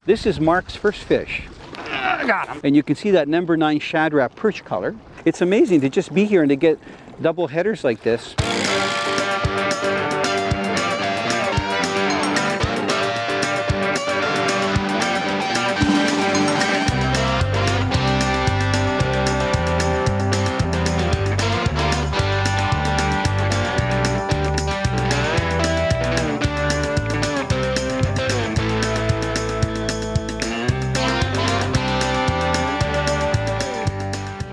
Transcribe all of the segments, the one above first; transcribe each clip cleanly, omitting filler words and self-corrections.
This is Mark's first fish. Got him. And you can see that number 9 shad wrap perch color. It's amazing to just be here and to get double headers like this.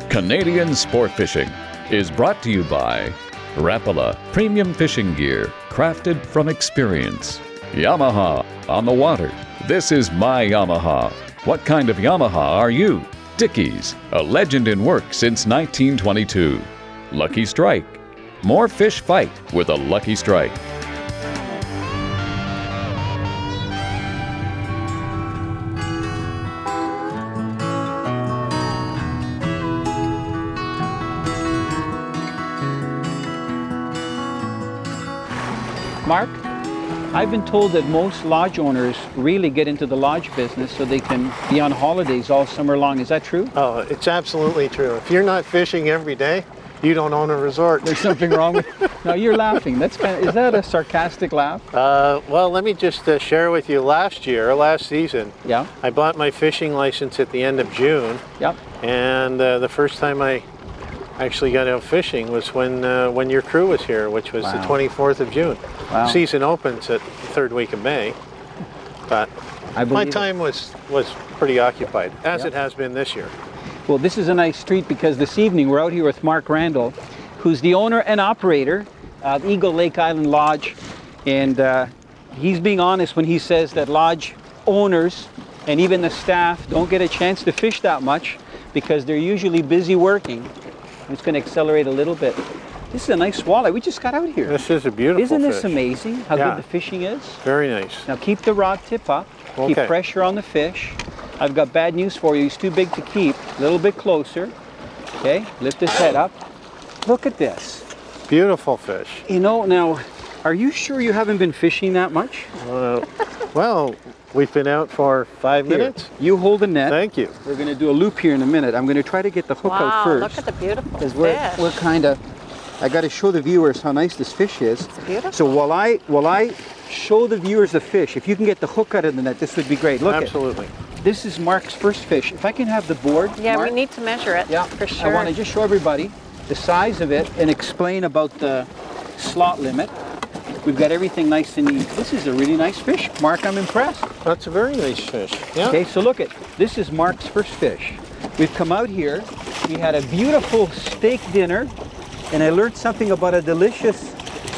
Canadian Sport Fishing is brought to you by Rapala Premium Fishing Gear, crafted from experience. Yamaha on the water. This is my Yamaha. What kind of Yamaha are you? Dickies, a legend in work since 1922. Lucky Strike. More fish fight with a Lucky Strike. Mark, I've been told that most lodge owners really get into the lodge business so they can be on holidays all summer long. Is that true? Oh, it's absolutely true. If you're not fishing every day, you don't own a resort. There's something wrong with it. Now you're laughing. That's is that a sarcastic laugh? Well, let me just share with you last season. Yeah. I bought my fishing license at the end of June. Yep. And the first time I actually got out fishing was when your crew was here, which was the 24th of June. Wow. Season opens at the 3rd week of May, but my time was pretty occupied, as it has been this year. Well, this is a nice treat because this evening we're out here with Mark Randle, who's the owner and operator of Eagle Lake Island Lodge, and he's being honest when he says that lodge owners and even the staff don't get a chance to fish that much because they're usually busy working. I'm just going to accelerate a little bit. This is a nice walleye. We just got out here. This is a beautiful Isn't this fish. amazing how good the fishing is? Very nice. Now keep the rod tip up. Okay. Keep pressure on the fish. I've got bad news for you. He's too big to keep. A little bit closer. Okay, lift his head up. Look at this. Beautiful fish. You know, now, are you sure you haven't been fishing that much? Well, we've been out for 5 minutes. You hold the net. Thank you. We're going to do a loop here in a minute. I'm going to try to get the hook out first. Look at the beautiful Because fish. we're kind of, I got to show the viewers how nice this fish is. It's beautiful. So while I show the viewers the fish, if you can get the hook out of the net, this would be great. Look, absolutely. This is Mark's first fish. If I can have the board, Yeah, Mark, we need to measure it. yeah, for sure. I want to just show everybody the size of it and explain about the slot limit. We've got everything nice and neat. This is a really nice fish. Mark, I'm impressed. That's a very nice fish. Yeah. Okay, so look this is Mark's first fish. We've come out here. We had a beautiful steak dinner, and I learned something about a delicious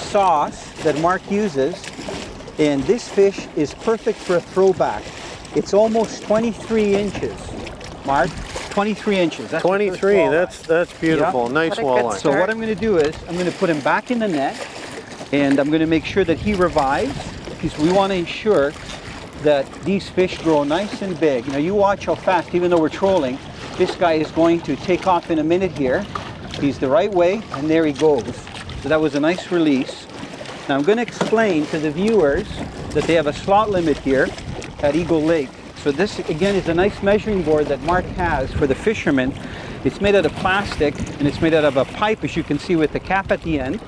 sauce that Mark uses. And this fish is perfect for a throwback. It's almost 23 inches. Mark, 23 inches. That's 23. That's beautiful. Yeah. Nice walleye. So what I'm going to do is I'm going to put him back in the net, and I'm going to make sure that he revives, because we want to ensure that these fish grow nice and big. Now you watch how fast, even though we're trolling, this guy is going to take off in a minute here. He's the right way, and there he goes. So that was a nice release. Now I'm going to explain to the viewers that they have a slot limit here at Eagle Lake. So this again is a nice measuring board that Mark has for the fishermen. It's made out of plastic, and it's made out of a pipe, as you can see, with the cap at the end.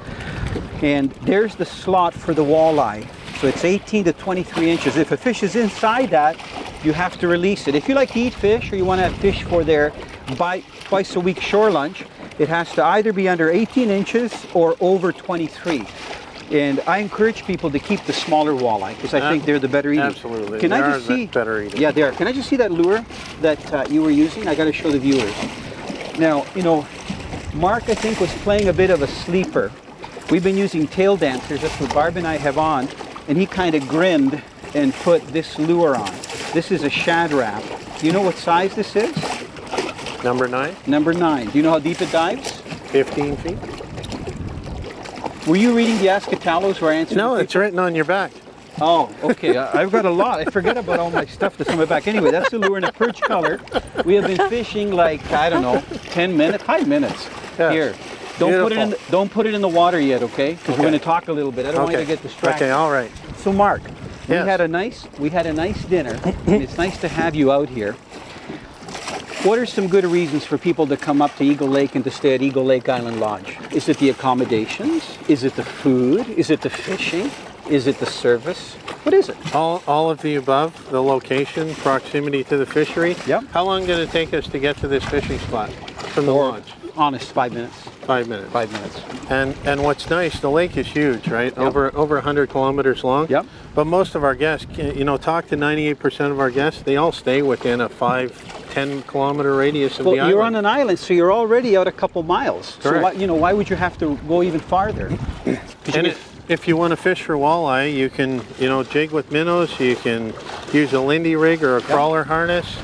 And there's the slot for the walleye. So it's 18 to 23 inches. If a fish is inside that, you have to release it. If you like to eat fish, or you want to have fish for their twice a week shore lunch, it has to either be under 18 inches or over 23. And I encourage people to keep the smaller walleye because I think they're the better eating. Absolutely. Can I just see? Better eating. Yeah, they are. Can I just see that lure that you were using? I got to show the viewers. Now, you know, Mark, I think, was playing a bit of a sleeper. We've been using tail dancers. That's what Barb and I have on. And he kind of grinned and put this lure on. This is a shad wrap. Do you know what size this is? Number 9. Number 9. Do you know how deep it dives? 15 feet. Were you reading the Ask Italos where I answered? No, it's written on your back. Oh, okay. I've got a lot. I forget about all my stuff that's on my back. Anyway, that's the lure in a perch color. We have been fishing like, I don't know, 10 minutes, 5 minutes. Yes. Here. Don't put it in the water yet, okay? Because we're going to talk a little bit. I don't want you to get distracted. Okay, all right. So Mark, Yes. We had a nice dinner. And it's nice to have you out here. What are some good reasons for people to come up to Eagle Lake and to stay at Eagle Lake Island Lodge? Is it the accommodations? Is it the food? Is it the fishing? Is it the service? What is it? All of the above, the location, proximity to the fishery. Yep. How long did it take us to get to this fishing spot from the lodge? Honest, 5 minutes. 5 minutes. 5 minutes. And what's nice, the lake is huge, right? Yep. Over 100 kilometers long. Yep. But most of our guests, you know, talk to 98% of our guests, they all stay within a 5-10 kilometer radius of the island. You're on an island, so you're already out a couple miles. Correct. So why would you have to go even farther? And if you want to fish for walleye, you can, you know, jig with minnows, you can use a Lindy rig or a crawler harness,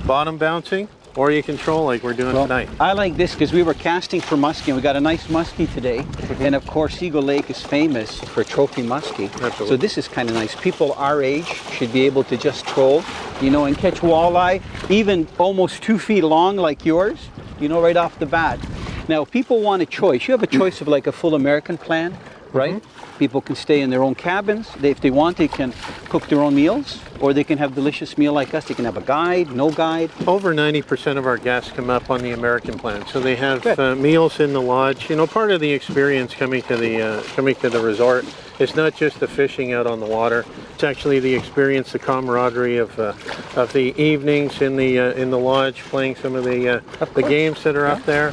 bottom bouncing, or you can troll like we're doing tonight. I like this because we were casting for muskie, and we got a nice muskie today. And of course, Eagle Lake is famous for trophy muskie. Absolutely. So this is kind of nice. People our age should be able to just troll, you know, and catch walleye, even almost 2 feet long like yours, you know, right off the bat. Now, if people want a choice, you have a choice of like a full American plan, right? People can stay in their own cabins. If they want, they can cook their own meals, or they can have delicious meal like us. They can have a guide, no guide. Over 90% of our guests come up on the American plan, so they have meals in the lodge. You know, part of the experience coming to the resort is not just the fishing out on the water. It's actually the experience, the camaraderie of the evenings in the lodge, playing some of the games that are up there.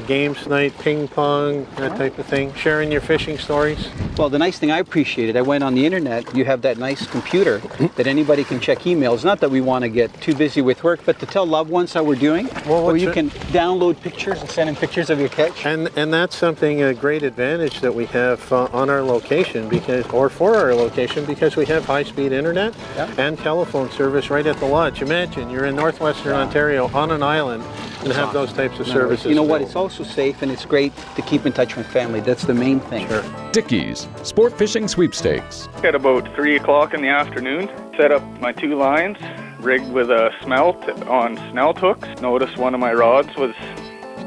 Games night, ping pong, that type of thing. Sharing your fishing stories. Well, the nice thing I appreciated, I went on the internet. You have that nice computer that anybody can check emails. Not that we want to get too busy with work, but to tell loved ones how we're doing. Or you can download pictures and send them pictures of your catch. And that's something, a great advantage that we have on our location, for our location, because we have high-speed internet and telephone service right at the lodge. Imagine you're in northwestern Ontario on an island and have those types of services. You know what? It's also safe, and it's great to keep in touch with family. That's the main thing. Sure. Dickey's Sport Fishing Sweepstakes. At about 3 o'clock in the afternoon, set up my 2 lines, rigged with a smelt on snelt hooks. Noticed one of my rods was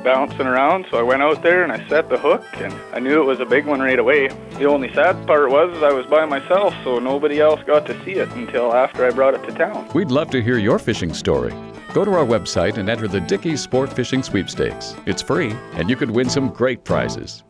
bouncing around, so I went out there and I set the hook, and I knew it was a big one right away. The only sad part was I was by myself, so nobody else got to see it until after I brought it to town. We'd love to hear your fishing story. Go to our website and enter the Dickey's Sport Fishing Sweepstakes. It's free, and you could win some great prizes.